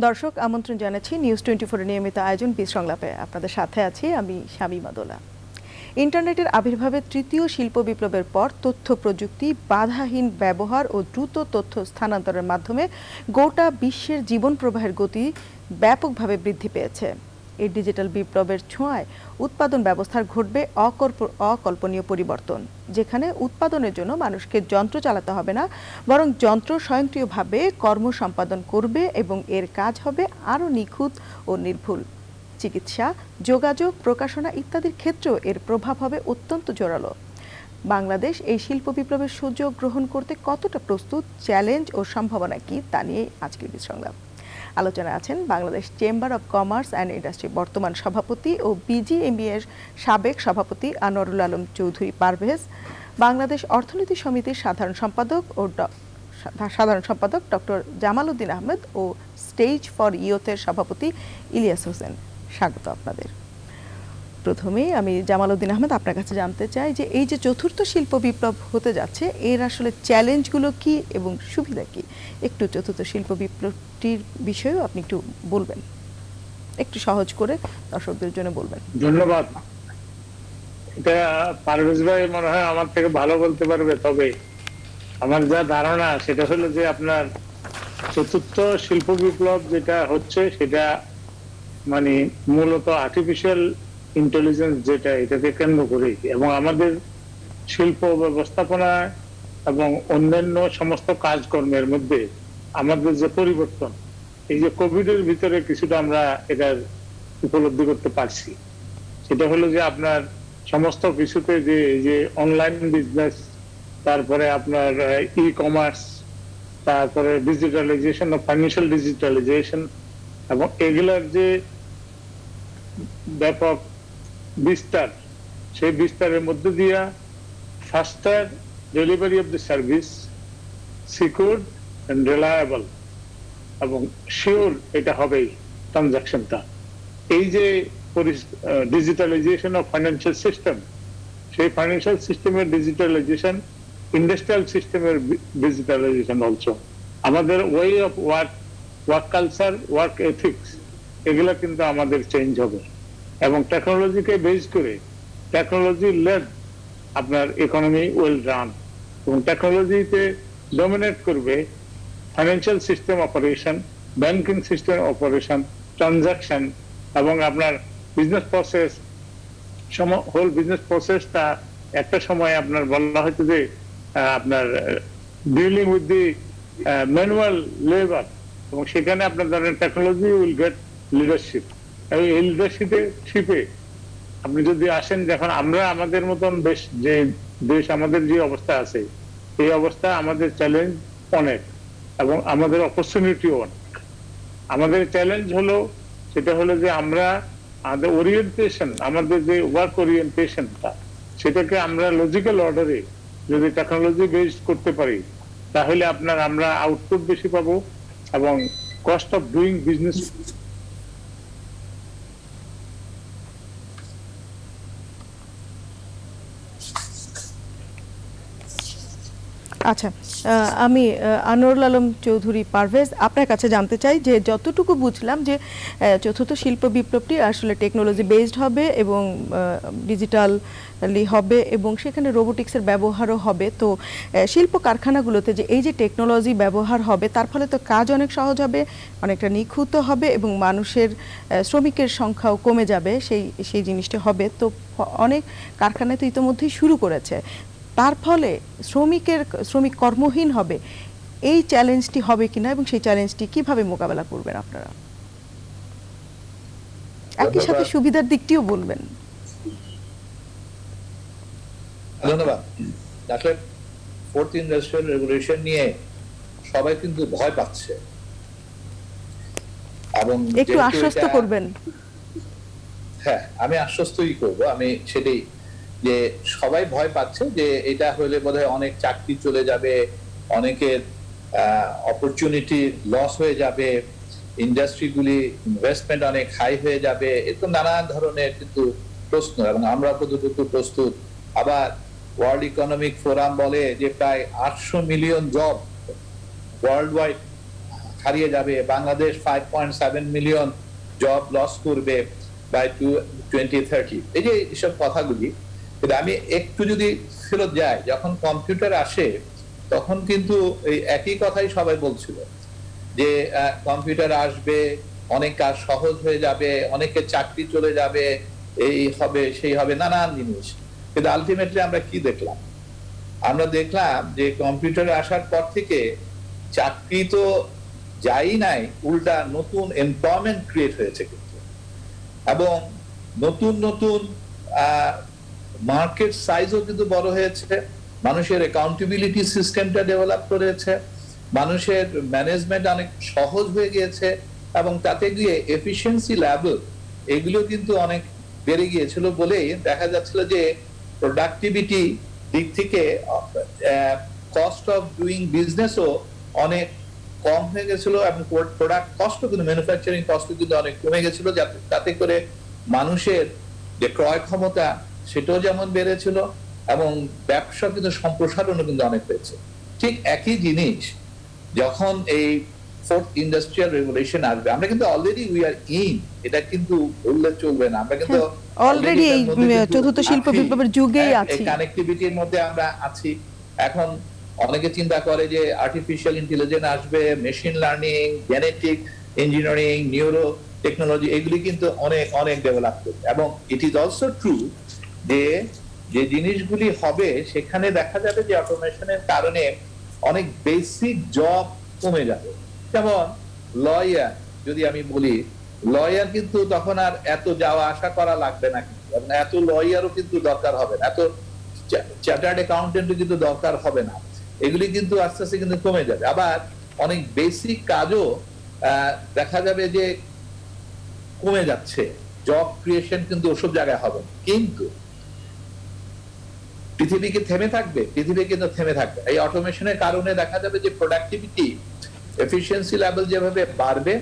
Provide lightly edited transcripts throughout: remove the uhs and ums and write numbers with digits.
দর্শক আমন্ত্রণ জানাচ্ছি নিউজ 24 এর নিয়মিত আয়োজন বিশ সংলাপে। আপনাদের সাথে আছি আমি শামীমা দোলা। ইন্টারনেটের আবির্ভাবের তৃতীয় শিল্প বিপ্লবের পর তথ্য প্রযুক্তি বাধাহীন ব্যবহার ও দ্রুত তথ্য স্থানান্তরের মাধ্যমে গোটা বিশ্বের জীবন প্রবাহের গতি ব্যাপকভাবে বৃদ্ধি পেয়েছে। এই ডিজিটাল বিপ্লবের ছোঁয়ায় উৎপাদন ব্যবস্থার ঘটবে অকল্পনীয় পরিবর্তন, যেখানে উৎপাদনের জন্য মানুষকে যন্ত্র চালাতে হবে না, বরং যন্ত্র স্বয়ংক্রিয়ভাবে কর্ম সম্পাদন করবে এবং এর কাজ হবে আরও নিখুঁত ও নির্ভুল। চিকিৎসা, যোগাযোগ, প্রকাশনা ইত্যাদির ক্ষেত্রেও এর প্রভাব হবে অত্যন্ত জোরালো। বাংলাদেশ এই শিল্প বিপ্লবের সুযোগ গ্রহণ করতে কতটা প্রস্তুত, চ্যালেঞ্জ ও সম্ভাবনা কি, তা নিয়ে আজকের বিশ সংলাপ। আলোচনায় আছেন Bangladesh chamber of commerce and industry বর্তমান সভাপতি ও বিজিএমইএ এর সাবেক সভাপতি আনোয়ারুল আলম চৌধুরী পারভেজ, বাংলাদেশ অর্থনীতি সমিতির সাধারণ সম্পাদক ডক্টর জামাল উদ্দিন আহমেদ ও স্টেজ ফর ইয়ুথের সভাপতি ইলিয়াস হোসেন। স্বাগত আপনাদের। প্রথমেই আমি জামাল উদ্দিন আহমেদ আপনার কাছে জানতে চাই যে এই যে চতুর্থ শিল্প বিপ্লব হতে যাচ্ছে, এর আসলে চ্যালেঞ্জগুলো কি এবং সুবিধা কি, একটু চতুর্থ শিল্প বিপ্লবটির বিষয়েও আপনি একটু বলবেন, একটু সহজ করে দর্শকদের জন্য বলবেন। ধন্যবাদ। এটা পারভেজ ভাই মনে হয় আমার থেকে ভালো বলতে পারবে, তবে আমার যা ধারণা সেটা হলো যে আপনার চতুর্থ শিল্প বিপ্লব যেটা হচ্ছে সেটা মানে মূলত আর্টিফিশিয়াল ইন্টেলিজেন্স, যেটা এটাকে কেন্দ্র করে, এবং আমাদের শিল্প ব্যবস্থাপনা এবং অন্যান্য সমস্ত কাজকর্মের মধ্যে আমাদের যে পরিবর্তন, এই যে কোভিড এর ভিতরে কিছুটা আমরা এটার উপলব্ধি করতে পারছি। সেটা হলো যে আপনার সমস্ত কিছুতে যে অনলাইন বিজনেস, তারপরে আপনার ই কমার্স, তারপরে ডিজিটালাইজেশন ও ফাইন্যান্সিয়াল ডিজিটালাইজেশন, এবং এগুলার যে ব্যাপক বিস্তার, সেই বিস্তারের মধ্যে দিয়া faster delivery of the service, secure and reliable এবং শিওর এটা হবেই ট্রানজাকশনটা। এই যে ডিজিটালাইজেশন অফ ফাইন্যান্সিয়াল সিস্টেম, সেই ফাইন্যান্সিয়াল সিস্টেমের ডিজিটালাইজেশন, ইন্ডাস্ট্রিয়াল সিস্টেমের ডিজিটালাইজেশন অলসো, আমাদের way of work culture, work ethics, এগুলা কিন্তু আমাদের চেঞ্জ হবে। এবং টেকনোলজিকে বেস করে, টেকনোলজি লেড আপনার ইকোনমি উইল রান, এবং টেকনোলজিতে ডমিনেট করবে financial system operation, banking system operation, transaction, এবং আপনার বিজনেস প্রসেস, হোল বিজনেস প্রসেসটা একটা সময় আপনার বলা হয়তো যে আপনার dealing with the manual labour, এবং সেখানে আপনার ধরেন টেকনোলজি উইল গেট লিডারশিপ। এবং এই লিডারশিপে আপনি যদি আসেন, যখন আমরা আমাদের মতন দেশ আমাদের যে অবস্থা আছে, এই অবস্থা আমাদের চ্যালেঞ্জ অনেক এবং আমাদের অপরচুনিটিও অনেক। আমাদের চ্যালেঞ্জ হলো সেটা হলো যে আমরা আমাদের ওরিয়েন্টেশন, আমাদের যে ওয়ার্ক ওরিয়েন্টেশনটা, সেটাকে আমরা লজিক্যাল অর্ডারে যদি টেকনোলজি বেস করতে পারি, তাহলে আমরা আউটপুট বেশি পাবো এবং কস্ট অফ ডুইং বিজনেস। আচ্ছা, আমি আনোয়ারুল আলম চৌধুরী পারভেজ আপনার কাছে জানতে চাই যে যতটুকু বুঝলাম যে চতুর্থ শিল্প বিপ্লবটি আসলে টেকনোলজি বেসড হবে এবং ডিজিটালি হবে এবং সেখানে রোবোটিক্সের ব্যবহারও হবে। তো শিল্প কারখানাগুলোতে যে এই যে টেকনোলজি ব্যবহার হবে, তার ফলে তো কাজ অনেক সহজ হবে, অনেকটা নিখুঁত হবে এবং মানুষের শ্রমিকের সংখ্যাও কমে যাবে, সেই জিনিসটা হবে। তো অনেক কারখানায় তো ইতিমধ্যেই শুরু করেছে, তার ফলে শ্রমিক কর্মহীন হবে। এই চ্যালেঞ্জটি হবে কিনা এবং সেই চ্যালেঞ্জটি কিভাবে মোকাবেলা করবেন আপনারা? একই সাথে সুবিধার দিকটিও বলবেন। ধন্যবাদ। আসলে ফোর্থ ইন্ডাস্ট্রিয়াল রেভলিউশন নিয়ে সবাই কিন্তু ভয় পাচ্ছে, এবং একটু আশ্বস্ত করবেন। হ্যাঁ, আমি আশ্বস্তই করব। আমি সেটাই, যে সবাই ভয় পাচ্ছে যে এটা হলে বোধহয় অনেক চাকরি চলে যাবে, অনেকের অপরচুনিটি লস হয়ে যাবে, ইন্ডাস্ট্রিগুলি ইনভেস্টমেন্ট অনেক হাই হয়ে যাবে, এরকম নানা ধরনের কিন্তু প্রশ্ন, এবং আমরা কতটুকু প্রস্তুত। আবার ওয়ার্ল্ড ইকোনমিক ফোরাম বলে যে প্রায় 800 মিলিয়ন জব ওয়ার্ল্ড ওয়াইড হারিয়ে যাবে, বাংলাদেশ 5.7 মিলিয়ন জব লস করবে বাই 2030। এই যে এইসব কথাগুলি, কিন্তু আমি একটু যদি ফেরত যাই, যখন কম্পিউটার আসে তখন কিন্তু এই একই কথাই সবাই বলছিল যে কম্পিউটার আসবে, অনেক কাজ সহজ হয়ে যাবে, অনেকের চাকরি চলে যাবে, এই হবে সেই হবে, নানান জিনিস। কিন্তু আলটিমেটলি আমরা কি দেখলাম? আমরা দেখলাম যে কম্পিউটার আসার পর থেকে চাকরি তো যাই নাই, উল্টা নতুন এমপ্লয়মেন্ট ক্রিয়েট হয়েছে কিন্তু, এবং নতুন নতুন মার্কেট সাইজও কিন্তু বড় হয়েছে, মানুষের অ্যাকাউন্টেবিলিটি সিস্টেমটা ডেভেলপ করেছে, মানুষের ম্যানেজমেন্ট অনেক সহজ হয়ে গিয়েছে, এবং তাতে গিয়ে এফিসিয়েন্সি লেভেল এগুলো কিন্তু অনেক বেড়ে গিয়েছিল বলেই দেখা যাচ্ছিল যে প্রোডাক্টিভিটি দিক থেকে কস্ট অফ ডুইং বিজনেসও অনেক কম হয়ে গেছিল, এবং প্রোডাক্ট কস্ট কিন্তু ম্যানুফ্যাকচারিং কস্ট কিন্তু অনেক কমে গেছিল, যাতে করে মানুষের যে ক্রয় ক্ষমতা সেটাও যেমন বেড়েছিল, এবং ব্যবসা কিন্তু সম্প্রসারণও কিন্তু অনেক হয়েছে। ঠিক একই জিনিস যখন এই ফোর্থ ইন্ডাস্ট্রিয়াল রেভলিউশন আসবে, আমরা কিন্তু অলরেডি উই আর ইন, এটা কিন্তু বললে চলবে না, আমরা কিন্তু অলরেডি এই চতুর্থ শিল্প বিপ্লবের যুগেই আছি, কানেক্টিভিটির মধ্যে আমরা আছি। এখন অনেকে চিন্তা করে যে আর্টিফিশিয়াল ইন্টেলিজেন্স আসবে, machine learning, genetic engineering, neuro technology, এগুলি কিন্তু অনেক অনেক ডেভেলপ করবে, এবং ইট ইজ অলসো ট্রু যে যে জিনিসগুলি হবে সেখানে দেখা যাবে যে অটোমেশনের কারণে অনেক বেসিক জব কমে যাবে। যেমন লয়ার, যদি আমি বলি, লয়ার কিন্তু তখন আর এত যাওয়া আসা করা লাগবে না, কিন্তু এত লয়ারও কিন্তু দরকার হবে না, এত চার্টার্ড অ্যাকাউন্টেন্টও কিন্তু দরকার হবে না, এগুলি কিন্তু আস্তে আস্তে কিন্তু কমে যাবে। আবার অনেক বেসিক কাজও দেখা যাবে যে কমে যাচ্ছে, জব ক্রিয়েশন কিন্তু ওসব জায়গায় হবে না। কিন্তু পৃথিবী কি থেমে থাকবে? পৃথিবী কিন্তু থেমে থাকবে। এই অটোমেশনের কারণে দেখা যাবে যে প্রোডাক্টিভিটি, এফিসিয়েন্সি লেভেল যেভাবে বাড়বে,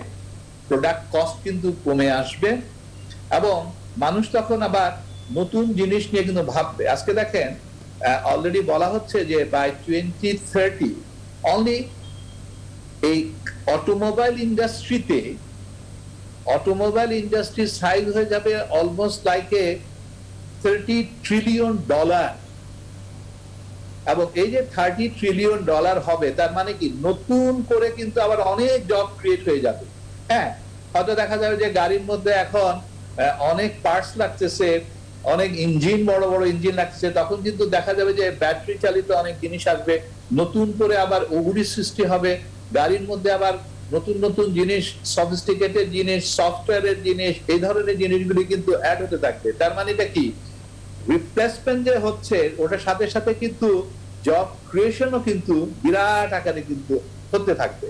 প্রোডাক্ট কস্ট কিন্তু কমে আসবে, এবং মানুষ তখন আবার নতুন জিনিস নিয়ে কিন্তু ভাববে। আজকে দেখেন অলরেডি বলা হচ্ছে যে বাই 2030 অনলি এই অটোমোবাইল ইন্ডাস্ট্রির সাইজ হয়ে যাবে অলমোস্ট লাইক এ $30 ট্রিলিয়ন, এবং এই যে $30 ট্রিলিয়ন হবে, তার মানে কি নতুন করে কিন্তু আবার অনেক জব ক্রিয়েট হয়ে যাবে। হ্যাঁ, হয়তো দেখা যাবে যে গাড়ির মধ্যে এখন অনেক পার্টস লাগতেছে, অনেক ইঞ্জিন, বড় বড় ইঞ্জিন লাগতেছে, তখন কিন্তু দেখা যাবে যে ব্যাটারি চালিত অনেক জিনিস আসবে, নতুন করে আবার ওগুলি সৃষ্টি হবে, গাড়ির মধ্যে আবার নতুন নতুন জিনিস, সফিস্টিকেটেড জিনিস, সফটওয়্যারের জিনিস, এই ধরনের জিনিসগুলি কিন্তু অ্যাড হতে থাকবে। তার মানে এটা কি, রিপ্লেসমেন্ট যে হচ্ছে ওটার সাথে সাথে কিন্তু জব ক্রিয়েশনও কিন্তু বিরাট আকারে কিন্তু হতে থাকবে।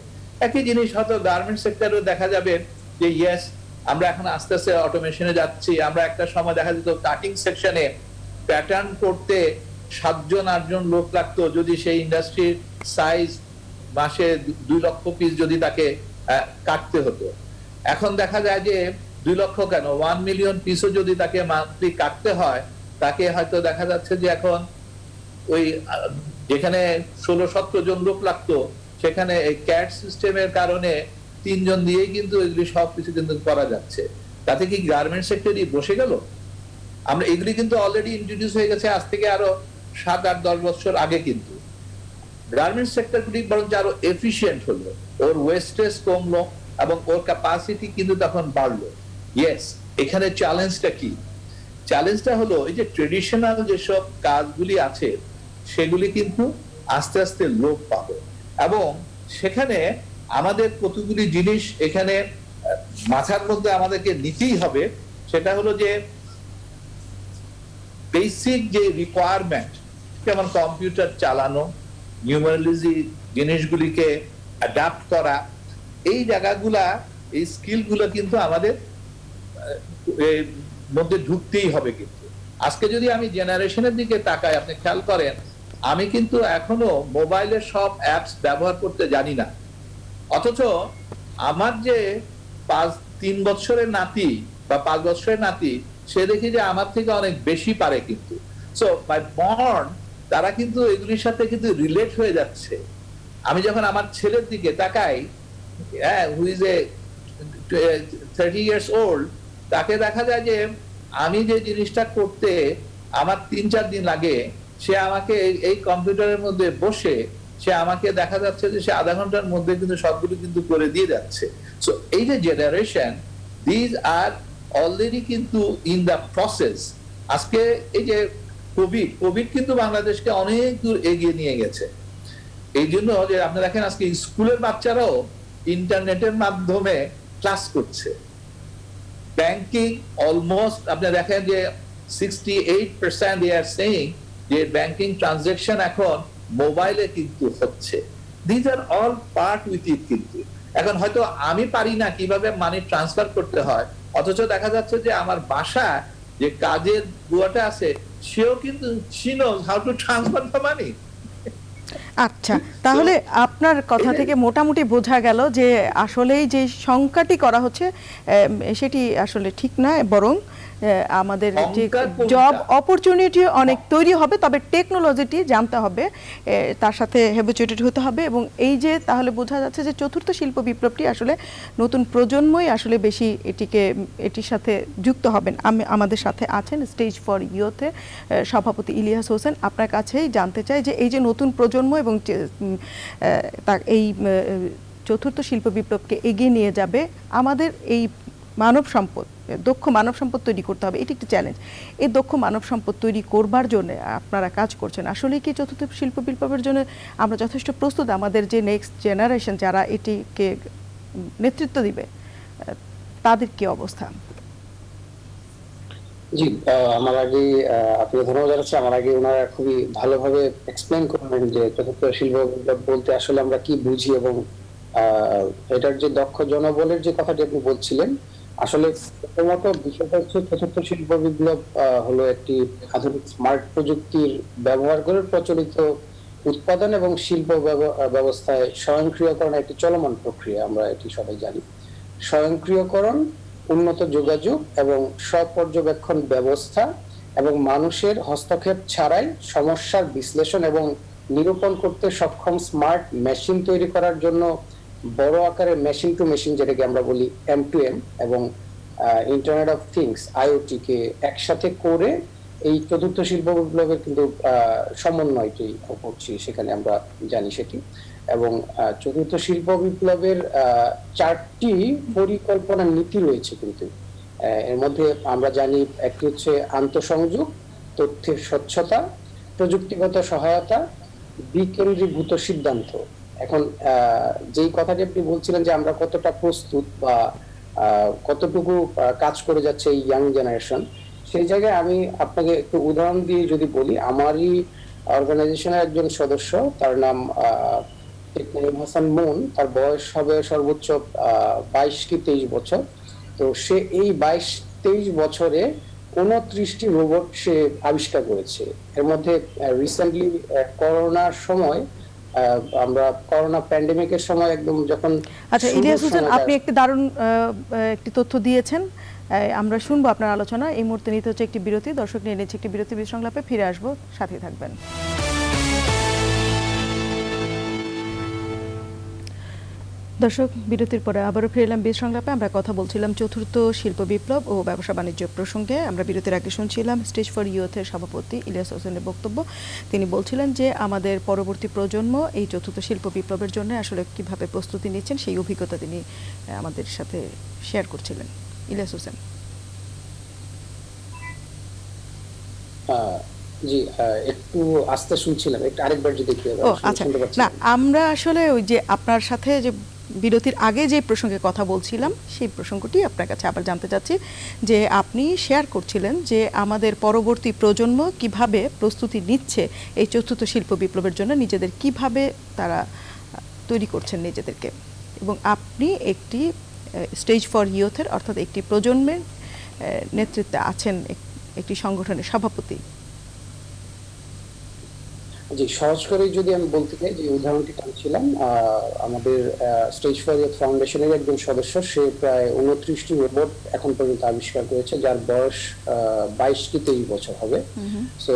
একই জিনিস হয়তো গার্মেন্ট সেক্টরেও দেখা যাবে যে ইয়েস, আমরা এখন আস্তে আস্তে অটোমেশনে যাচ্ছি। আমরা একটা সময় দেখা যেত কাটিং সেকশনে প্যাটার্ন করতে 7জন 8জন লোক লাগতো, যদি সেই ইন্ডাস্ট্রির সাইজ মাসে 2 লক্ষ পিস যদি তাকে কাটতে হতো। এখন দেখা যায় যে 2 লক্ষ কেন, 1 মিলিয়ন পিসও যদি তাকে মান্থলি কাটতে হয়, তাকে হয়তো দেখা যাচ্ছে যে এখন ওই যেখানে 16-17 জন লোক লাগতো, সেখানে এই ক্যাট সিস্টেমের কারণে 3 জন দিয়েই কিন্তু এগুলি সবকিছু কিন্তু করা যাচ্ছে। তাতে কি গার্মেন্ট সেক্টরই বসে গেল? আমরা এগুলি কিন্তু অলরেডি ইন্ট্রোডিউস হয়ে গেছে আজ থেকে আরো 7-8-10 বছর আগে। কিন্তু গার্মেন্ট সেক্টরগুলি বরং আরো এফিশিয়েন্ট হলো, ওর ওয়েস্টেজ কমলো, এবং ওর ক্যাপাসিটি কিন্তু তখন বাড়লো। ইয়েস, এখানে চ্যালেঞ্জটা কি? চ্যালেঞ্জটা হলো এই যে ট্রেডিশনাল যেসব কাজগুলি আছে সেগুলি কিন্তু আস্তে আস্তে লোপ পাবে, এবং সেখানে আমাদের কতগুলি জিনিস এখানে মাথার মধ্যে আমাদেরকে নিতেই হবে। সেটা হলো যে বেসিক যে রিকোয়ারমেন্ট, যেমন কম্পিউটার চালানো, নিউমারোলজি জিনিসগুলিকে অ্যাডাপ্ট করা, এই জায়গাগুলা, এই স্কিলগুলো কিন্তু আমাদের মধ্যে ঢুকতেই হবে। কিন্তু আজকে যদি আমি জেনারেশনের দিকে তাকাই, আপনি খেয়াল করেন, আমি কিন্তু এখনো মোবাইলের সব অ্যাপস ব্যবহার করতে জানি না, অথচ আমার যে 3 বছরের নাতি বা 5 বছরের নাতি, সে দেখি যে আমার থেকে অনেক বেশি পারে। কিন্তু সো বাই বর্ন তারা কিন্তু এগুলির সাথে কিন্তু রিলেট হয়ে যাচ্ছে। আমি যখন আমার ছেলের দিকে তাকাই, who is a 30 years old, তাকে দেখা যায় যে আমি যে জিনিসটা করতে আমার 3-4 দিন লাগে, সে আমাকে এই কম্পিউটারের মধ্যে বসে সে আমাকে দেখা যাচ্ছে যে সে আধা ঘন্টার মধ্যে কিন্তু সবগুলো কিন্তু করে দিয়ে যাচ্ছে। সো এই যে জেনারেশন, দিজ আর অলরেডি কিন্তু ইন দা প্রসেস। আজকে এই যে কোভিড কিন্তু বাংলাদেশকে অনেক দূর এগিয়ে নিয়ে গেছে। এই জন্য যে আপনি দেখেন আজকে স্কুলের বাচ্চারাও ইন্টারনেটের মাধ্যমে ক্লাস করছে। ব্যাংকিং অলমোস্ট আপনি দেখেন যে 68% they are saying যে ব্যাংকিং ট্রানজাকশন এখন মোবাইলে কিন্তু হচ্ছে। This are all part with it. কিন্তু এখন হয়তো আমি পারি না কিভাবে মানি ট্রান্সফার করতে হয়, অথচ দেখা যাচ্ছে যে আমার বাসা যে কাজের বুয়াটা আছে সেও কিন্তু she knows how to transfer the money। আচ্ছা, তাহলে আপনার কথা থেকে মোটামুটি বোঝা গেল যে আসলেই যে শঙ্কাটি করা হচ্ছে সেটি আসলে ঠিক নয়, বরং আমাদের যে জব অপরচুনিটি অনেক তৈরি হবে, তবে টেকনোলজিটি জানতে হবে, তার সাথে হ্যাবিচুয়েটেড হতে হবে। এবং এই যে তাহলে বোঝা যাচ্ছে যে চতুর্থ শিল্প বিপ্লবটি আসলে নতুন প্রজন্মই আসলে বেশি এটির সাথে যুক্ত হবেন। আমাদের সাথে আছেন স্টেজ ফর ইয়ুথের সভাপতি ইলিয়াস হোসেন। আপনার কাছেই জানতে চাই যে এই যে নতুন প্রজন্ম এবং এই চতুর্থ শিল্প বিপ্লবকে এগিয়ে নিয়ে যাবে, আমাদের এই মানব সম্পদ, দক্ষ মানব সম্পদ তৈরি করতে হবে, এটি একটি চ্যালেঞ্জ। এই দক্ষ মানব সম্পদ তৈরি করবার জন্য আপনারা কাজ করছেন। আসলে কি চতুর্থ শিল্প বিপ্লবের জন্য আমরা যথেষ্ট প্রস্তুত? আমাদের যে নেক্সট জেনারেশন যারা এটিকে নেতৃত্ব দিবে, তাদের কি অবস্থা? জি, আমার আগে আপনি ধন্যবাদ জানাচ্ছি। আমার আগে ওনারা খুবই ভালোভাবে এক্সপ্লেন করলেন যে চতুর্থ শিল্প বিপ্লব বলতে আসলে আমরা কি বুঝি, এবং এটার যে দক্ষ জনবলের যে কথাটি আপনি বলছিলেন, আসলে প্রথমত বিষয়টা হচ্ছে চতুর্থ শিল্প বিপ্লব হলো একটি আধুনিক স্মার্ট প্রযুক্তির ব্যবহার করে প্রচলিত উৎপাদন এবং শিল্প ব্যবস্থায় স্বয়ংক্রিয়করণের একটি চলমান প্রক্রিয়া। আমরা এটি সবাই জানি। স্বয়ংক্রিয়করণ, উন্নত যোগাযোগ এবং স্বপর্যবেক্ষণ ব্যবস্থা এবং মানুষের হস্তক্ষেপ ছাড়াই সমস্যার বিশ্লেষণ এবং নিরূপণ করতে সক্ষম স্মার্ট মেশিন তৈরি করার জন্য বড় আকারের মেশিন টু মেশিন, যেটাকে আমরা বলি M2M, এবং ইন্টারনেট অফ থিংস IoT কে একসাথে করে এই চতুর্থ শিল্প বিপ্লবের কিন্তু সমন্বয়টি করছি, সেখানে আমরা জানি সেটি। এবং চতুর্থ শিল্প বিপ্লবের 4টি পরিকল্পনা নীতি রয়েছে কিন্তু। এর মধ্যে আমরা জানি একটি হচ্ছে আন্তঃসংযোগ, তথ্যের স্বচ্ছতা, প্রযুক্তিগত সহায়তা, বিকেন্দ্রীভূত সিদ্ধান্ত। এখন যেই কথাটি আপনি বলছিলেন যে আমরা কতটা প্রস্তুত বা কতটুকু কাজ করে যাচ্ছে এই ইয়াং জেনারেশন, সেই জায়গায় আমি আপনাকে একটু উদাহরণ দিয়ে যদি বলি, আমারই অর্গানাইজেশনের একজন সদস্য, তার নাম নাইম হাসান মুন, তার বয়স হবে সর্বোচ্চ 22 কি 23 বছর। তো সে এই 22-23 বছরে 29টি রোবট সে আবিষ্কার করেছে। এর মধ্যে রিসেন্টলি করোনার সময়, আমরা করোনা প্যান্ডেমিকের সময় একদম যখন, আচ্ছা ইলিয়াস হোসেন, আপনি একটি দারুণ একটি তথ্য দিয়েছেন, আমরা শুনবো আপনার আলোচনা। এই মুহূর্তে নিতে হচ্ছে একটি বিরতি। দর্শক নিয়ে নিচ্ছে একটি বিরতি, সংলাপে ফিরে আসবো, সাথে থাকবেন। দর্শক, বিরতির পরে আবারও ফিরে এলাম সংলাপে। আমরা কথা বলছিলাম চতুর্থ শিল্প বিপ্লব ও ব্যবসা বাণিজ্য প্রসঙ্গে। আমরা বিরতির আগে শুনছিলাম স্টেজ ফর ইয়ুথের সভাপতি ইলিয়াস হোসেনের বক্তব্য। তিনি বলছিলেন যে আমাদের পরবর্তী প্রজন্ম এই চতুর্থ শিল্প বিপ্লবের জন্য আসলে কিভাবে প্রস্তুতি নিচ্ছেন, সেই অভিজ্ঞতা তিনি আমাদের সাথে শেয়ার করছিলেন। ইলিয়াস হোসেন। জি, একটু আস্তে শুনছিলাম, একটু আরেকবার যদি একটু। আচ্ছা, না আমরা আসলে ওই যে আপনার সাথে যে বিরতির আগে যে প্রসঙ্গে কথা বলছিলাম, সেই প্রসঙ্গটি আপনার কাছে আবার জানতে চাচ্ছি যে আপনি শেয়ার করছিলেন যে আমাদের পরবর্তী প্রজন্ম কিভাবে প্রস্তুতি নিচ্ছে এই চতুর্থ শিল্প বিপ্লবের জন্য, নিজেদের কিভাবে তারা তৈরি করছেন নিজেদেরকে, এবং আপনি একটি স্টেজ ফর ইয়ুথের অর্থাৎ একটি প্রজন্মের নেতৃত্বে আছেন, একটি সংগঠনের সভাপতি। জি, সহজ করে যদি আমি বলতে চাই, যে উদাহরণটি টানছিলাম, আমাদের স্টেজ ফর ইয়ুথ ফাউন্ডেশনের একজন সদস্য, সে প্রায় 29টি রোবট এখন পর্যন্ত আবিষ্কার করেছে, যার বয়স 22 কি 23 বছর হবে। সো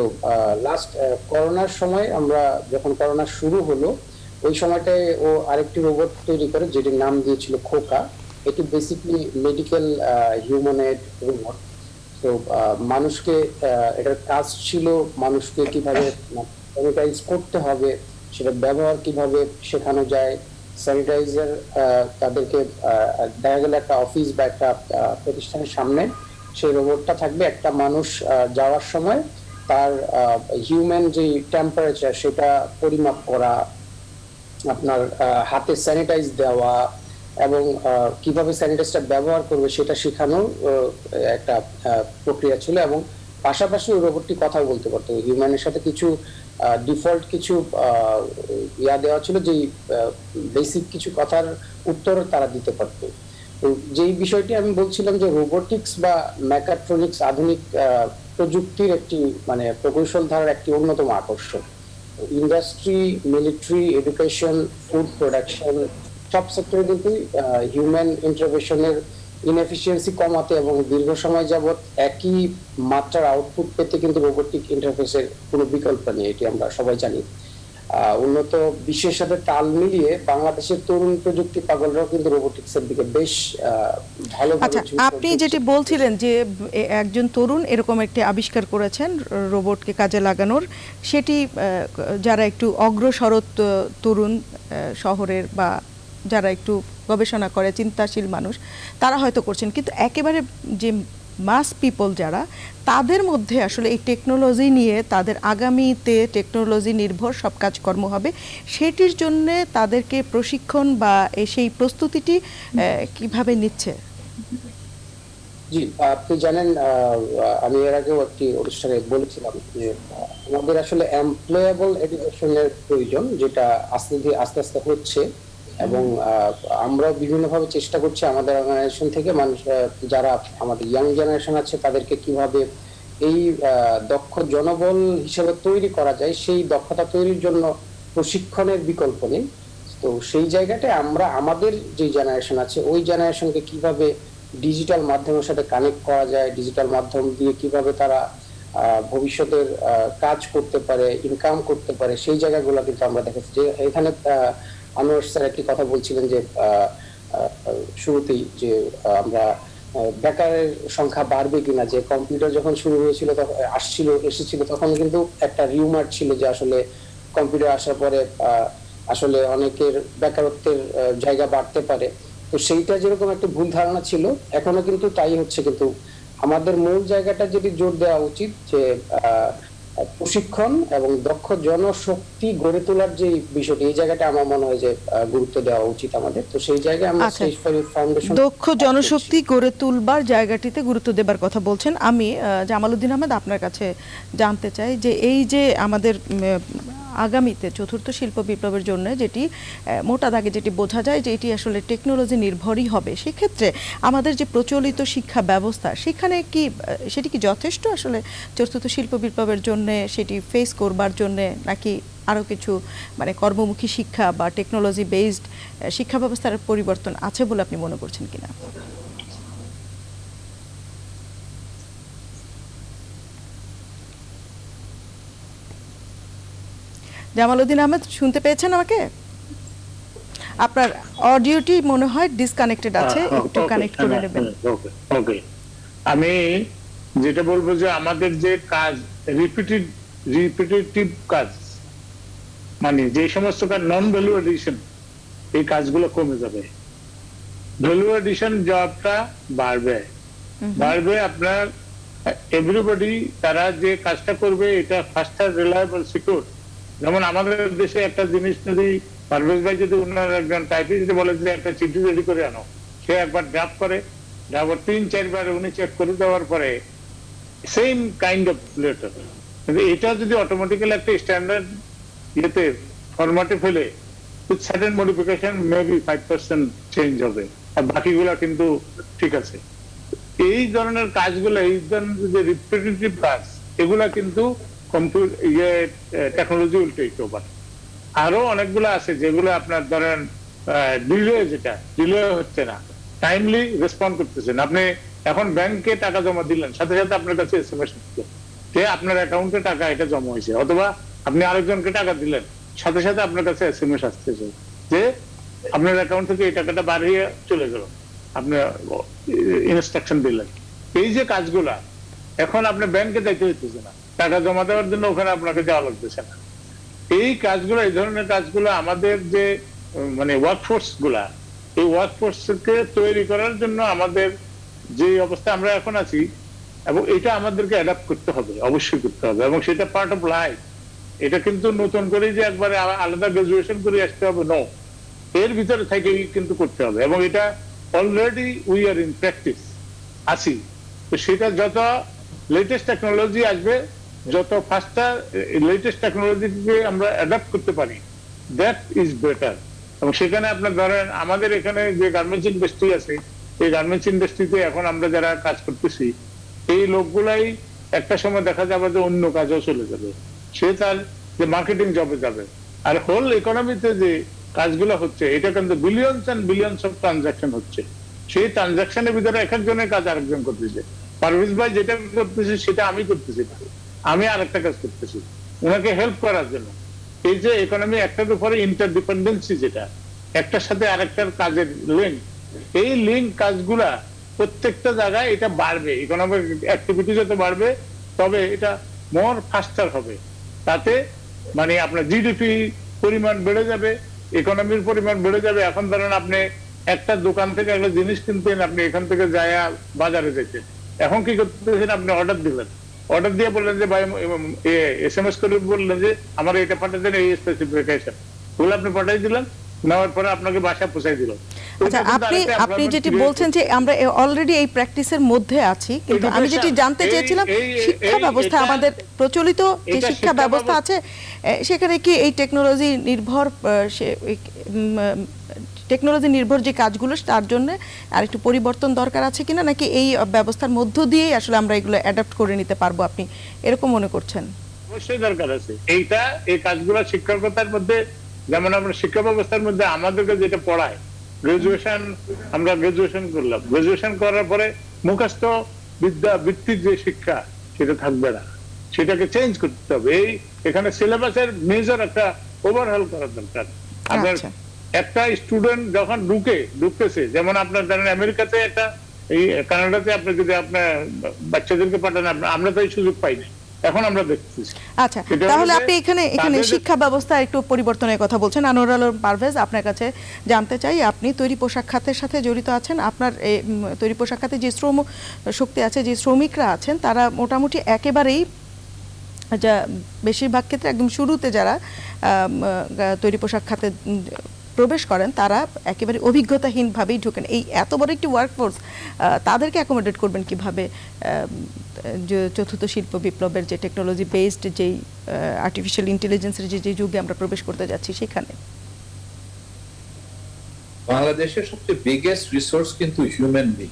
লাস্ট করোনার সময়, আমরা যখন করোনা শুরু হলো, ওই সময়টায় ও আরেকটি রোবট তৈরি করে যেটির নাম দিয়েছিল খোকা। এটি বেসিকলি মেডিকেল হিউম্যানয়েড রোবট। তো মানুষকে এটার কাজ ছিল মানুষকে কিভাবে স্যানিটাইজ করতে হবে, সেটা ব্যবহার কিভাবে শেখানো যায়। স্যানিটাইজার তাদেরকে দেখা গেল একটা অফিস বা একটা প্রতিষ্ঠানের সামনে সেই রোবটটা থাকবে, একটা মানুষ যাওয়ার সময় তার হিউম্যান যে টেম্পারেচার সেটা পরিমাপ করা, আপনার হাতে স্যানিটাইজ দেওয়া এবং কিভাবে স্যানিটাইজটা ব্যবহার করবে সেটা শেখানোর একটা প্রক্রিয়া ছিল। এবং পাশাপাশি ওই রোবটটি কথা বলতে পারতো, হিউম্যানের সাথে কিছু ডিফল্ট কিছু ইয়া দেওয়া ছিল, যে বেসিক কিছু কথার উত্তর তারা দিতে পারতো। তো যেই বিষয়টি আমি বলছিলাম যে রোবোটিক্স বা মেকাট্রনিক্স আধুনিক প্রযুক্তির একটি মানে প্রকৌশল ধারার একটি অন্যতম আকর্ষণ। Industry, military, education, food production সব সেক্টরে কিন্তু হিউম্যান ইন্টারভেনশনের ইনএফিসিয়েন্সি কমাতে এবং দীর্ঘ সময় যাবত একই মাত্রার আউটপুট পেতে কিন্তু রোবোটিক ইন্টারফেসের কোনো বিকল্প নেই, এটি আমরা সবাই জানি। উন্নত বিশ্বের সাথে তাল মিলিয়ে বাংলাদেশের তরুণ প্রযুক্তি পাগলরাও কিন্তু রোবোটিক্সের দিকে বেশ ভালোভাবে। আচ্ছা, আপনি যেটি বলছিলেন যে একজন তরুণ এরকম একটি আবিষ্কার করেছেন রোবটকে কাজে লাগানোর, সেটি যারা একটু অগ্রসর তরুণ শহরের বা যারা একটু গবেষণা করে চিন্তাশীল মানুষ তারা হয়তো করছেন, কিন্তু একেবারে যে মাস পিপল যারা, তাদের মধ্যে আসলে এই টেকনোলজি নিয়ে তাদের আগামীতে টেকনোলজি নির্ভর সব কাজকর্ম হবে, সেটির জন্য তাদেরকে প্রশিক্ষণ বা সেই প্রস্তুতিটি কিভাবে নিচ্ছে? জি, আপনি জানেন আমি এর আগেও একটি অনুষ্ঠানে বলেছিলাম যে আমাদের আসলে এমপ্লয়েবল এডুকেশনের প্রয়োজন, যেটা আস্তে আস্তে হচ্ছে। এবং আমরা বিভিন্নভাবে চেষ্টা করছি আমাদের অর্গানাইজেশন থেকে মানুষ যারা আমাদের ইয়াং জেনারেশন আছে তাদেরকে কিভাবে এই দক্ষ জনবল হিসেবে তৈরি করা যায়, সেই দক্ষতা তৈরির জন্য প্রশিক্ষণের বিকল্প নেই। তো সেই জায়গাটায় আমরা আমাদের যে জেনারেশন আছে ওই জেনারেশনকে কিভাবে ডিজিটাল মাধ্যমের সাথে কানেক্ট করা যায়, ডিজিটাল মাধ্যম দিয়ে কিভাবে তারা ভবিষ্যতের কাজ করতে পারে, ইনকাম করতে পারে, সেই জায়গাগুলো কিন্তু আমরা দেখেছি। যে এখানে আনোয়ার স্যার একটি কথা বলছিলেন যে শুরুতেই যে আমরা বেকারের সংখ্যা বাড়বে কিনা, যে কম্পিউটার যখন শুরু হয়েছিল তখন এসেছিল তখন কিন্তু একটা রিউমার ছিল যে আসলে কম্পিউটার আসার পরে আসলে অনেকের বেকারত্বের জায়গা বাড়তে পারে। তো সেইটা যেরকম একটা ভুল ধারণা ছিল, এখনো কিন্তু তাই হচ্ছে। কিন্তু আমাদের মূল জায়গাটা যেটি জোর দেওয়া উচিত যে প্রশিক্ষণ এবং দক্ষ জনশক্তি গড়ে তোলার যে বিষয়টি, এই জায়গাটা আমার মনে হয় যে গুরুত্ব দেওয়া উচিত আমাদের। তো সেই জায়গায় আমরা স্টেজ ফাউন্ডেশন দক্ষ জনশক্তি গড়ে তুলবার জায়গাটিতে গুরুত্ব দেবার কথা বলছেন। আমি জামালউদ্দিন আহমেদ আপনার কাছে জানতে চাই যে এই যে আমাদের আগামীতে চতুর্থ শিল্প বিপ্লবের জন্য যেটি মোটা দাগে যেটি বোঝা যায় যে এটি আসলে টেকনোলজি নির্ভরই হবে, সেক্ষেত্রে আমাদের যে প্রচলিত শিক্ষা ব্যবস্থা সেখানে কি সেটি কি যথেষ্ট আসলে চতুর্থ শিল্প বিপ্লবের জন্য সেটি ফেস করবার জন্য, নাকি আরও কিছু মানে কর্মমুখী শিক্ষা বা টেকনোলজি বেসড শিক্ষা ব্যবস্থার পরিবর্তন আছে বলে আপনি মনে করছেন কিনা? জামালউদ্দিন আহমেদ, শুনতে পেয়েছেন আমাকে? আপনার অডিওটি মনে হয় ডিসকানেক্টেড আছে, একটু কানেক্ট করে নেবেন। ওকে, আমি যেটা বলবো যে আমাদের যে কাজ রিপিটেটিভ কাজ, মানে যে সমস্ত কাজ নন ভ্যালু এডিশন, এই কাজগুলো কমে যাবে। ভ্যালু এডিশন জবটা বাড়বে। আপনার এভরিবডি তারা যে কাজটা করবে এটা ফাস্টার, রিলায়েবল, সিকিউর। যেমন আমাদের দেশে একটা জিনিস যদি পারভেজ ভাই যদি ওনার একজন টাইপিস্ট বলে যে একটা চিঠি রেডি করে আনো, সে একবার ড্রাফট করে, ড্রাফট 3-4 বার উনি চেক করে দেওয়ার পরে সেম কাইন্ড অফ লেটার। কিন্তু এটা যদি অটোমেটিক্যালি একটা স্ট্যান্ডার্ড ইয়েতে ফরম্যাটে ফেলে with certain modification maybe 5% change হবে, আর বাকিগুলা কিন্তু ঠিক আছে। এই ধরনের কাজগুলো, এই ধরনের যে রিপিটেটিভ কাজ, এগুলা কিন্তু টেকনোলজি উইল টেক ওভার। আরো অনেকগুলো আছে যেগুলো আপনার ধরেন ডিলে হচ্ছে না, টাইমলি রেসপন্ড করতেছেন। আপনি এখন ব্যাংকে টাকা জমা দিলেন, সাথে সাথে আপনার কাছে SMS আসছে যে আপনার অ্যাকাউন্টে টাকা এটা জমা হয়েছে, অথবা আপনি আরেকজনকে টাকা দিলেন, সাথে সাথে আপনার কাছে এসএমএস আসতেছে যে আপনার অ্যাকাউন্ট থেকে এই টাকাটা বার হয়ে চলে গেল, আপনি ইনস্ট্রাকশন দিলেন। এই যে কাজগুলা এখন আপনি ব্যাংকে যাইতে হইতেছে না, টাকা জমা দেওয়ার জন্য ওখানে আপনাকে যাওয়া লাগতেছে না। এই কাজগুলো, এই ধরনের কাজগুলো আমাদের যে মানে ওয়ার্কফোর্স গুলা, এই ওয়ার্কফোর্স কে তৈরি করার জন্য আমাদের যে অবস্থা আমরা এখন আছি, এবং এটা আমাদেরকে অ্যাডাপ্ট করতে হবে, অবশ্যই করতে হবে, এবং সেটা পার্ট অফ লাইফ। এটা কিন্তু নতুন করে যে একবারে আলাদা গ্রাজুয়েশন করে আসতে হবে, নো, এর ভিতরে থেকেই কিন্তু করতে হবে। এবং এটা already we are in practice আছি। তো সেটা যত লেটেস্ট টেকনোলজি আসবে, যত ফাস্টার লেটেস্ট টেকনোলজিকে আমরা অ্যাডাপ্ট করতে পারি, দ্যাট ইজ বেটার। এবং সেখানে আপনার ধরেন আমাদের এখানে যে গার্মেন্টস ইন্ডাস্ট্রি আছে, এই গার্মেন্টস ইন্ডাস্ট্রিতে এখন আমরা যারা কাজ করতেছি, এই লোকগুলাই একটা সময় দেখা যাবে যে অন্য কাজেও চলে যাবে, সে তার যে মার্কেটিং জবে যাবে। আর হোল ইকোনমিতে যে কাজগুলো হচ্ছে, এটা কিন্তু billions and billions of transaction হচ্ছে। সেই ট্রানজাকশনের ভিতরে এক একজনের কাজ আরেকজন করতেছে। পারভেজ ভাই যেটা করতেছে সেটা আমি করতেছি, আমি আরেকটা কাজ করতেছি ওনাকে হেল্প করার জন্য। এই যে ইকোনমি একটার উপরে ইন্টারডিপেন্ডেন্সি, যেটা একটার সাথে আরেকটার কাজের লিঙ্ক, এই লিঙ্ক কাজগুলা প্রত্যেকটা জায়গায় এটা বাড়বে, ইকোনমিক অ্যাক্টিভিটি যত বাড়বে তবে এটা মোর ফাস্টার হবে। তাতে মানে আপনার জিডিপি পরিমাণ বেড়ে যাবে, ইকোনমির পরিমাণ বেড়ে যাবে। এখন ধরেন আপনি একটা দোকান থেকে একটা জিনিস কিনতেন, আপনি এখান থেকে যায় বাজারে যেতেন, এখন কি করতেছেন, আপনি অর্ডার দিলেন, অর্ডার দিয়ে বললেন যে ভাই এসএমএস করে বললেন যে আমার এটা পাঠিয়ে দেন, এই স্পেসিফিকেশন, ওগুলো আপনি পাঠিয়ে দিলেন, নেওয়ার পরে আপনাকে বাসায় পৌঁছাই দিল। আচ্ছা, আপনি যেটি বলছেন যে আমরা অলরেডি এই প্র্যাকটিসের মধ্যে আছি, কিন্তু আমি যেটি জানতে চেয়েছিলাম, শিক্ষা ব্যবস্থা আমাদের প্রচলিত যে শিক্ষা ব্যবস্থা আছে সেখানে কি এই টেকনোলজি নির্ভর যে কাজগুলো, তার জন্য আর একটু পরিবর্তন দরকার আছে কিনা, নাকি এই ব্যবস্থার মধ্য দিয়েই আসলে আমরা এগুলো অ্যাডাপ্ট করে নিতে পারবো, আপনি এরকম মনে করছেন? অবশ্যই দরকার আছে এইটা। এই কাজগুলো শিক্ষকতার মধ্যে, যেমন আমরা শিক্ষা ব্যবস্থার মধ্যে আমাদেরকে যেটা পড়ায়, আমরা গ্রাজুয়েশন করলাম, গ্রাজুয়েশন করার পরে মুখস্থ বিদ্যা ভিত্তিক যে শিক্ষা, সেটা থাকবে না, সেটাকে চেঞ্জ করতে হবে। এখানে সিলেবাসের মেজর একটা ওভারহল করার দরকার। আপনার একটা স্টুডেন্ট যখন ঢুকতেছে, যেমন আপনার জানেন আমেরিকাতে একটা, এই কানাডাতে আপনি যদি আপনার বাচ্চাদেরকে পাঠান, আমরা তো এই সুযোগ পাইনি, এখন আমরা দেখতেছি। আচ্ছা, তাহলে আপনি এখানে শিক্ষা ব্যবস্থা একটু পরিবর্তনের কথা বলছেন। আনোয়ার আলম পারভেজ, আপনার কাছে জানতে চাই, আপনি তৈরি পোশাক খাতের সাথে জড়িত আছেন, আপনার তৈরি পোশাক খাতে যে শ্রম শক্তি আছে, যে শ্রমিকরা আছেন, তারা মোটামুটি একেবারেই যা বেশিরভাগ ক্ষেত্রে একদম শুরুতে যারা তৈরি পোশাক খাতে প্রবেশ করেন, তারা একেবারে অভিজ্ঞতাহীনভাবেই ঢোকেন। এই এত বড় একটি ওয়ার্কফোর্স, তাদেরকে অ্যাকোমোডেট করবেন কিভাবে? চতুর্থ শিল্প বিপ্লবের যে টেকনোলজি বেসড, যেই আর্টিফিশিয়াল ইন্টেলিজেন্সের যে যুগে আমরা প্রবেশ করতে যাচ্ছি, সেখানে বাংলাদেশের সবচেয়ে বিগেস্ট রিসোর্স কিন্তু হিউম্যান বিং।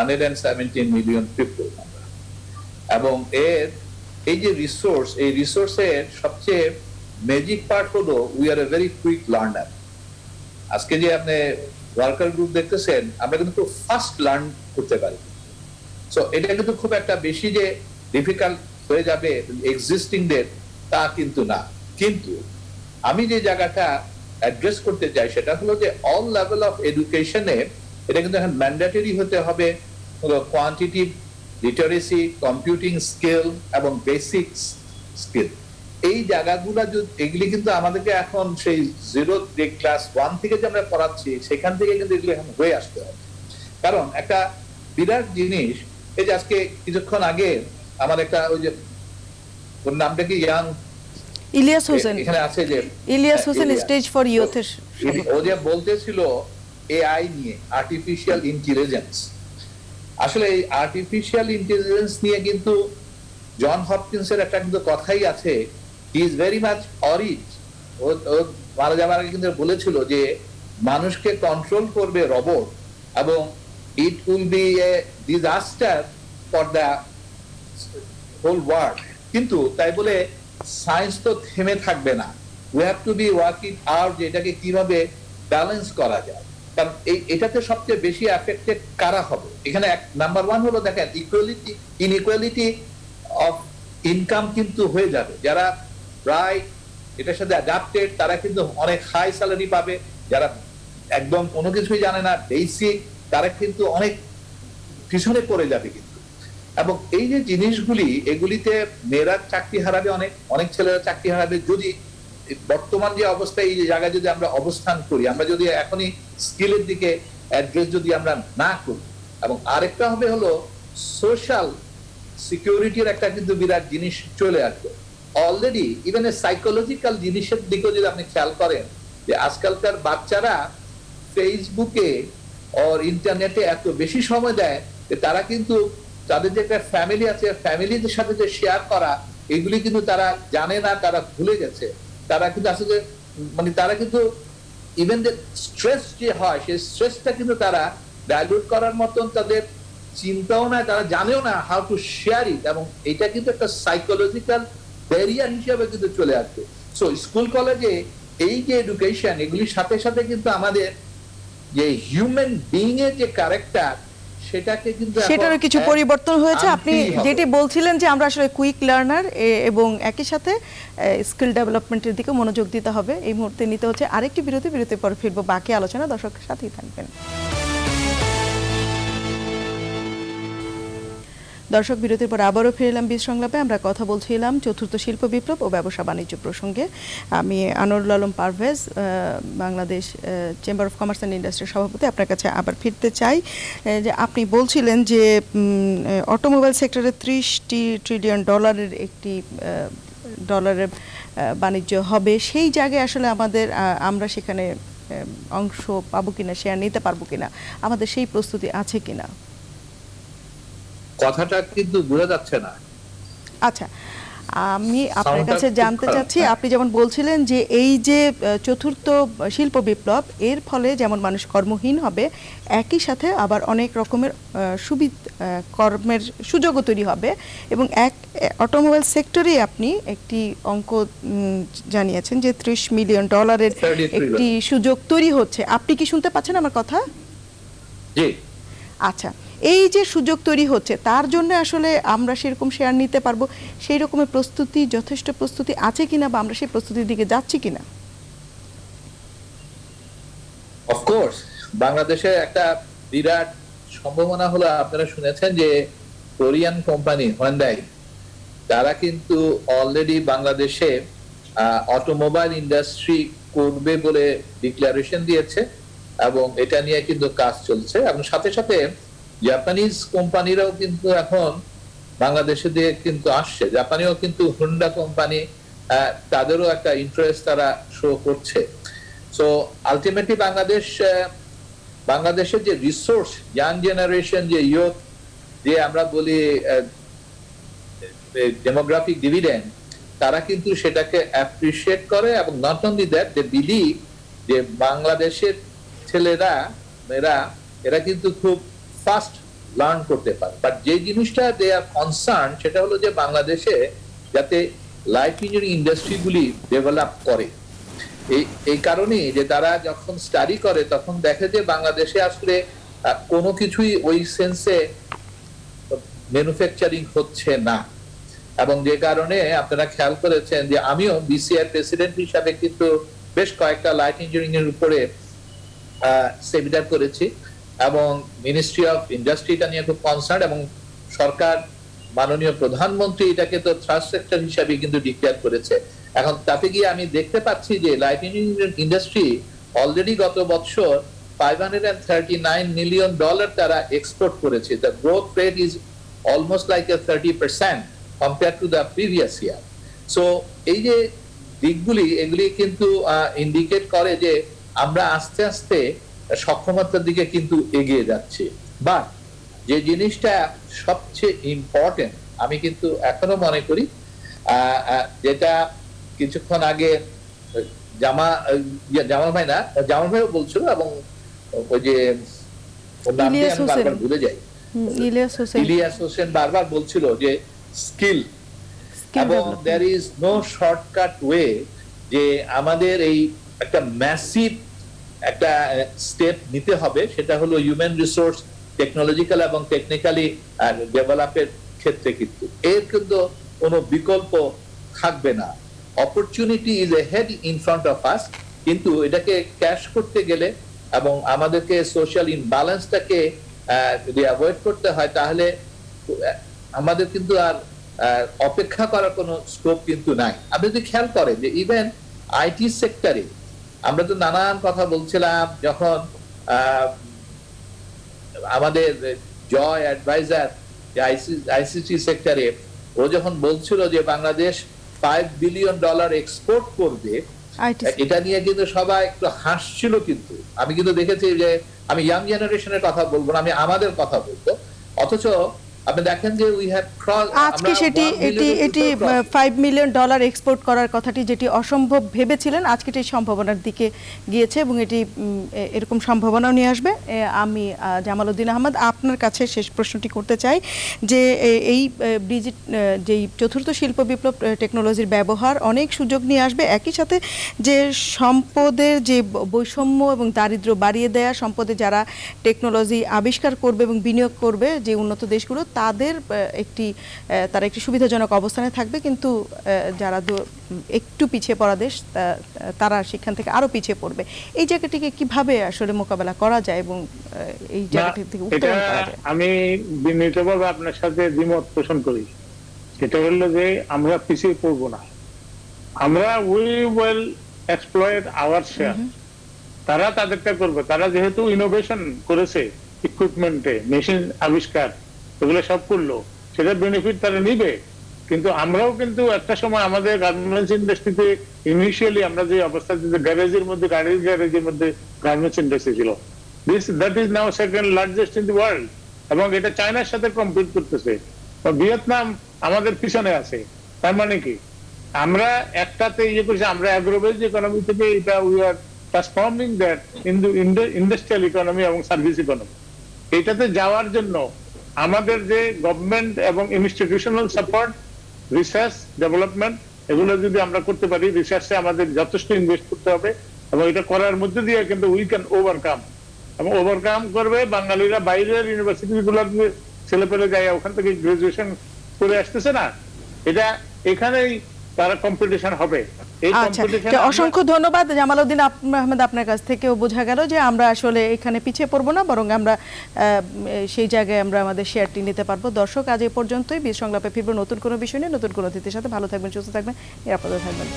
117 মিলিয়ন পিপল আমরা, এবং এই যে রিসোর্স, এই রিসোর্সের সবচেয়ে ম্যাজিক পার্ট হলো we are a very quick learner. আজকে যে আপনি ওয়ার্কার গ্রুপ দেখতেছেন, আমরা কিন্তু খুব ফাস্ট লার্ন করতে পারি। সো এটা কিন্তু খুব একটা বেশি যে ডিফিকাল্ট হয়ে যাবে এক্সিস্টিংদের, তা কিন্তু না। কিন্তু আমি যে জায়গাটা অ্যাড্রেস করতে চাই সেটা হলো যে অল লেভেল অফ এডুকেশনে এটা কিন্তু এখন ম্যান্ডেটরি হতে হবে। কোয়ান্টিটিভ লিটারেসি, কম্পিউটিং স্কিল এবং বেসিক স্কিল, এই জায়গাগুলো এগুলি কিন্তু আমাদেরকে এখন সেই জিরো যে ক্লাস 1 থেকে যে আমরা পড়াচ্ছি, সেখান থেকে কিন্তু এগুলি এখন হয়ে আসতে হবে। কারণ একটা বিরাট জিনিস, এই যে আজকে কিছুক্ষণ আগে আমার একটা, ওই যে ওর নামটা কি, ইলিয়াস হোসেন, এখানে আছে যে ইলিয়াস হোসেন, স্টেজ ফর ইউথের, ও যে বলতেছিল এআই নিয়ে, আর্টিফিশিয়াল ইন্টেলিজেন্স। আসলে এই আর্টিফিশিয়াল ইন্টেলিজেন্স নিয়ে কিন্তু জন হপকিন্সের একটা কিন্তু কথাই আছে, he is very much worried. ও মারা যাওয়ার আগে কিন্তু বলেছিল যে মানুষকে কন্ট্রোল করবে রোবট, এবং it will be a disaster for the whole world. কিন্তু তাই বলে সায়েন্স তো থেমে থাকবে না, we have to be working out যে এটাকে কিভাবে ব্যালেন্স করা যায়। কারণ এটাতে সবচেয়ে বেশি এফেক্টেড কারা হবে? এখানে নাম্বার 1 হলো, দেখেন, ইকুয়ালিটি, ইনইকুয়ালিটি অফ ইনকাম কিন্তু হয়ে যাবে। যারা ব্রাইট, এটার সাথে অ্যাডাপ্টেড, তারা কিন্তু অনেক হাই স্যালারি পাবে। যারা একদম কোনো কিছুই জানে না, বেসিক, তারা কিন্তু অনেক পিছনে পড়ে যাবে কিন্তু। এবং এই যে জিনিসগুলি, এগুলিতে মেয়েরা চাকরি হারাবে, অনেক অনেক ছেলেরা চাকরি হারাবে যদি বর্তমান যে অবস্থা, এই যে জায়গায় যদি আমরা অবস্থান করি, আমরা যদি এখনই স্কিলের দিকে অ্যাড্রেস যদি আমরা না করি। এবং আরেকটা হবে হলো সোশ্যাল সিকিউরিটির একটা কিন্তু বিরাট জিনিস চলে আসবে অলরেডি। ইভেন সাইকোলজিক্যাল জিনিসের দিকেও যদি আপনি খেয়াল করেন, যে আজকালকার বাচ্চারা ফেসবুকে আর ইন্টারনেটে এত বেশি সময় দেয় যে তারা কিন্তু তাদের যে একটা ফ্যামিলি আছে, ফ্যামিলিদের সাথে যে শেয়ার করা, এগুলি কিন্তু তারা জানে না, তারা ভুলে গেছে। তারা কিন্তু আসলে মানে তারা কিন্তু ইভেন যে স্ট্রেস যে হয়, সেই স্ট্রেসটা কিন্তু তারা ডাইলুট করার মতন তাদের চিন্তাও না, তারা জানেও না হাউ টু শেয়ার ইট। এবং এটা কিন্তু একটা সাইকোলজিক্যাল ব্যারিয়ার হিসেবে কিন্তু চলে আসবে। সো স্কুল কলেজে এই যে এডুকেশন, এগুলির সাথে সাথে কিন্তু আমাদের যে হিউম্যান বিইং এর যে ক্যারেক্টার, সেটাকে কিন্তু সেটারও কিছু পরিবর্তন হয়েছে। আপনি যেটি বলছিলেন যে আমরা আসলে কুইক লার্নার এবং একই সাথে স্কিল ডেভেলপমেন্টের দিকে মনোযোগ দিতে হবে। এই মুহূর্তে নিতে হচ্ছে আরেকটি বিরতির পর ফিরবো বাকি আলোচনা। দর্শকের সাথেই থাকবেন। দর্শক, বিরতির পর আবারও ফিরে এলাম বীজ সংলাপে। আমরা কথা বলছিলাম চতুর্থ শিল্প বিপ্লব ও ব্যবসা বাণিজ্য প্রসঙ্গে। আমি Anwarul Alam Parvez, Bangladesh chamber of commerce and ইন্ডাস্ট্রির সভাপতি, আপনার কাছে আবার ফিরতে চাই। যে আপনি বলছিলেন যে অটোমোবাইল সেক্টরে $30 ট্রিলিয়ন একটি ডলারের বাণিজ্য হবে। সেই জায়গায় আসলে আমরা সেখানে অংশ পাবো কিনা, শেয়ার নিতে পারবো কিনা, আমাদের সেই প্রস্তুতি আছে কিনা? কথাটা কিন্তু বোঝা যাচ্ছে না। আচ্ছা, আমি আপনার কাছে জানতে চাচ্ছি, আপনি যেমন বলছিলেন যে এই যে চতুর্থ শিল্প বিপ্লব, এর ফলে যেমন মানুষ কর্মহীন হবে, একই সাথে আবার অনেক রকমের কর্মের সুযোগও তৈরি হবে। এবং অটোমোবাইল সেক্টরে আপনি একটি অঙ্ক জানিয়েছেন যে $30 মিলিয়ন একটি সুযোগ তৈরি হচ্ছে। আপনি কি শুনতে পাচ্ছেন আমার কথা? জি। আচ্ছা, এই যে সুযোগ তৈরি হচ্ছে, তার জন্য আসলে আমরা সেরকম শেয়ার নিতে পারবো, সেই রকমের প্রস্তুতি, যথেষ্ট প্রস্তুতি আছে কিনা, বা আমরা সেই প্রস্তুতির দিকে যাচ্ছি কিনা? অফকোর্স, বাংলাদেশে একটা বিরাট সম্ভাবনা হলো, আপনারা শুনেছেন যে কোরিয়ান কোম্পানি হোন্ডাই, তারা কিন্তু অলরেডি বাংলাদেশে অটোমোবাইল ইন্ডাস্ট্রি করবে বলে ডিক্লারেশন দিয়েছে, এবং এটা নিয়ে কিন্তু কাজ চলছে। এবং সাথে সাথে জাপানিজ কোম্পানিরাও কিন্তু এখন বাংলাদেশে দিয়ে কিন্তু আসছে। জাপানিও কিন্তু হোন্ডা কোম্পানি, তাদেরও একটা ইন্টারেস্ট তারা শো করছে। সো আলটিমেটলি বাংলাদেশের যে রিসোর্স, ইয়াং জেনারেশন, যে ইয়ুথ, যে আমরা বলি ডেমোগ্রাফিক ডিভিডেন্ড, তারা কিন্তু সেটাকে অ্যাপ্রিশিয়েট করে। এবং not only that, they believe যে বাংলাদেশের ছেলেরা, মেয়েরা, এরা কিন্তু খুব ফাস্ট লার্ন করতে পারে। বাট যে জিনিসটা দে আর কনসার্ন, সেটা হলো যে বাংলাদেশে যাতে লাইফ ইঞ্জিনিয়ারিং ইন্ডাস্ট্রিগুলি ডেভেলপ করে। এই কারণেই যে তারা যখন স্টাডি করে, তখন দেখে যে বাংলাদেশে আসলে কোনো কিছুই ওই সেন্সে ম্যানুফ্যাকচারিং হচ্ছে না। এবং যে কারণে আপনারা খেয়াল করেছেন যে আমিও বিসিআই প্রেসিডেন্ট হিসাবে কিন্তু বেশ কয়েকটা লাইট ইঞ্জিনিয়ারিং এর উপরে সেমিনার করেছি, এবং মিনিস্ট্রি অফ ইন্ডাস্ট্রিটা নিয়ে খুব কনসার্ন, এবং সরকার, মাননীয় প্রধানমন্ত্রী এটাকে তো থার্ড সেক্টর হিসাবে কিন্তু ডিক্লেয়ার করেছে। এখন তাতে গিয়ে আমি দেখতে পাচ্ছি যে লাইট ইঞ্জিনিয়ারিং ইন্ডাস্ট্রি অলরেডি গত বছর $539 মিলিয়ন তারা এক্সপোর্ট করেছে। The growth rate is almost like 30% compare to the previous year. So এই যে দিকগুলি, এগুলি কিন্তু ইন্ডিকেট করে যে আমরা আস্তে আস্তে সক্ষমতার দিকে কিন্তু এগিয়ে যাচ্ছি। বাট যে জিনিসটা সবচেয়ে ইম্পর্টেন্ট, আমি কিন্তু এখনো মনে করি, যেটা কিছুক্ষণ আগে জামাল ভাইও বলছিল, এবং ওই যে বারবার ভুলে যাই, ইলিয়াস হোসেন বারবার বলছিল যে স্কিল, এবং there is no shortcut way, যে আমাদের এই একটা ম্যাসিভ একটা স্টেপ নিতে হবে, সেটা হলো হিউম্যান রিসোর্স টেকনোলজিক্যাল এবং টেকনিক্যালি ডেভেলপের ক্ষেত্রে কিন্তু এর কিন্তু কোনো বিকল্প থাকবে না। Opportunity is head in front of us, কিন্তু এটাকে ক্যাশ করতে গেলে এবং আমাদেরকে সোশ্যাল ইমব্যালেন্সটাকে যদি অ্যাভয়েড করতে হয়, তাহলে আমাদের কিন্তু আর অপেক্ষা করার কোনো স্কোপ কিন্তু নাই। আপনি যদি খেয়াল করেন যে ইভেন আইটি সেক্টরে আমরা তো নানান কথা বলছিলাম, যখন আমাদের জয় অ্যাডভাইজার আইসিটি সেক্টরে ও যখন বলছিল যে বাংলাদেশ $5 বিলিয়ন এক্সপোর্ট করবে, এটা নিয়ে কিন্তু সবাই একটু হাসছিল। কিন্তু আমি কিন্তু দেখেছি যে, আমি ইয়াং জেনারেশনের কথা বলবো না, আমি আমাদের কথা বলবো, অথচ আপনি দেখেন যে উই হ্যাভ ক্রস আজকে এটি $5 মিলিয়ন এক্সপোর্ট করার কথাটি যেটি অসম্ভব ভেবেছিলেন, আজকে এটি সম্ভাবনার দিকে গিয়েছে এবং এটি এরকম সম্ভাবনাও নিয়ে আসবে। আমি জামাল উদ্দিন আহমদ আপনার কাছে শেষ প্রশ্নটি করতে চাই যে এই যেই চতুর্থ শিল্প বিপ্লব টেকনোলজির ব্যবহার অনেক সুযোগ নিয়ে আসবে, একই সাথে যে সম্পদের যে বৈষম্য এবং দারিদ্র্য বাড়িয়ে দেয়া, সম্পদে যারা টেকনোলজি আবিষ্কার করবে এবং বিনিয়োগ করবে যে উন্নত দেশগুলো, তারা একটি সুবিধাজনক অবস্থানে থাকবে, কিন্তু যারা একটু পিছিয়ে পড়া দেশ তারা সেখান থেকে আরো পিছিয়ে পড়বে। এই জায়গাটিকে কিভাবে আসলে মোকাবেলা করা যায় এবং এই জায়গাটি থেকে উত্তরণ করা যায়? আমি বিনীতভাবে আপনার সাথে দ্বিমত পোষণ করি। সেটা হলো যে আমরা পিছিয়ে পড়বো না, আমরা we will exploit our share. তারা তাদেরটা করবে। তারা যেহেতু ইনোভেশন করেছে, ইকুইপমেন্টে মেশিন আবিষ্কার এগুলো সব করলো, সেটা বেনিফিট তারা নিবে। কিন্তু আমরাও কিন্তু একটা সময় আমাদের গার্মেন্টস ইন্ডাস্ট্রিতে ইনিশিয়ালি আমরা যে অবস্থা, গ্যারেজের মধ্যে গ্যারেজের মধ্যে গার্মেন্টস ইন্ডাস্ট্রি ছিল, that is now second largest in the world, এবং এটা চায়নার সাথে কম্পিট করতেছে। ভিয়েতনাম আমাদের পিছনে আছে। তার মানে কি আমরা একটাতে ইয়ে করছি, আমরা অ্যাগ্রোবেজ ইকোনমি থেকে এটা we are transforming that industrial economy এবং সার্ভিস ইকোনমি। এটাতে যাওয়ার জন্য আমাদের যে গভর্নমেন্ট এবং ইনস্টিটিউশনাল সাপোর্ট, রিসার্চ ডেভেলপমেন্ট, এগুলো যদি আমরা করতে পারি, রিসার্চে আমাদের যথেষ্ট ইনভেস্ট করতে হবে, এবং এটা করার মধ্যে দিয়ে কিন্তু উই ক্যান ওভারকাম। এবং ওভারকাম করবে বাঙালিরা বাইরের ইউনিভার্সিটি গুলোর ছেলে পেলে যায়, ওখান থেকে গ্রাজুয়েশন করে আসতেছে না, এখানেই তারা কম্পিটিশন হবে। অসংখ্য ধন্যবাদ জামাল উদ্দিন আহমেদ। আপনার কাছ থেকেও বোঝা গেল যে আমরা আসলে এখানে পিছিয়ে পড়বো না, বরং আমরা সেই জায়গায় আমরা আমাদের শেয়ারটি নিতে পারবো। দর্শক, আজ এই পর্যন্তই। বীজ সংলাপে ফিরবো নতুন কোনো বিষয় নিয়ে, নতুন কোনো অতিথির সাথে। ভালো থাকবেন, সুস্থ থাকবেন, নিরাপদে থাকবেন।